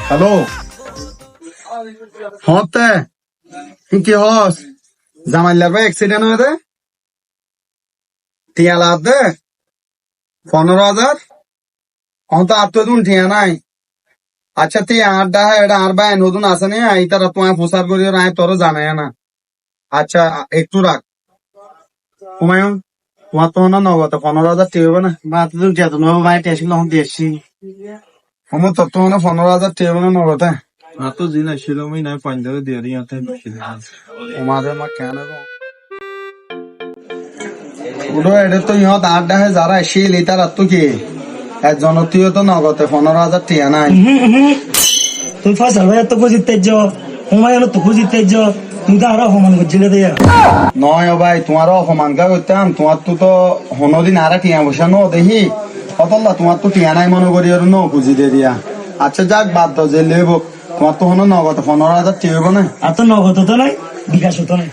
hello হতে কি হস জামাইলার ভাই অ্যাক্সিডেন্ট হয়েছে টিয়া লাভ দে 15,000 তো আর তো দিন টিয়া নাই আচ্ছা তুই আড্ডা এটা আর ভাই নতুন আছে নি এই তারা তোমায় প্রচার করিও নাই তোর জানাই না আচ্ছা একটু রাখ হুমায়ুন তোমার তো না নগদ 15,000 টিয়া হবে না বা তুই যেত না ভাই টেস্ট লহন দিয়েছি আমার তোর তো 15,000 টিয়া হবে না নগদ তো দিন ছিল আমি নাই পাঞ্জাবে দিয়ে দিই তোমাদের মা কেন ওটা এটা তো ইহত আড্ডা হয় যারা শিল তার তো কি একজন তুইও তো নগদে 15,000 টিয়া নাই তুই ফাঁসাল ভাই এত খুঁজি তেজ হুমায়ুন তো খুঁজি তেজ তুই তো আরো সমান করছিলে দিয়া নয় ও ভাই তোমারও অপমান কা করতাম তোমার তো হনদিন আর টিয়া বসা নো দেখি অতল্লা তোমার তো টিয়া নাই মনে করি আর নো খুঁজি দিয়ে দিয়া আচ্ছা যাক বাদ দাও যে লেব তোমার তো হনো নগদ 15,000 টিয়া হইব না আর তো নগদ তো নাই বিকাশ হতো নাই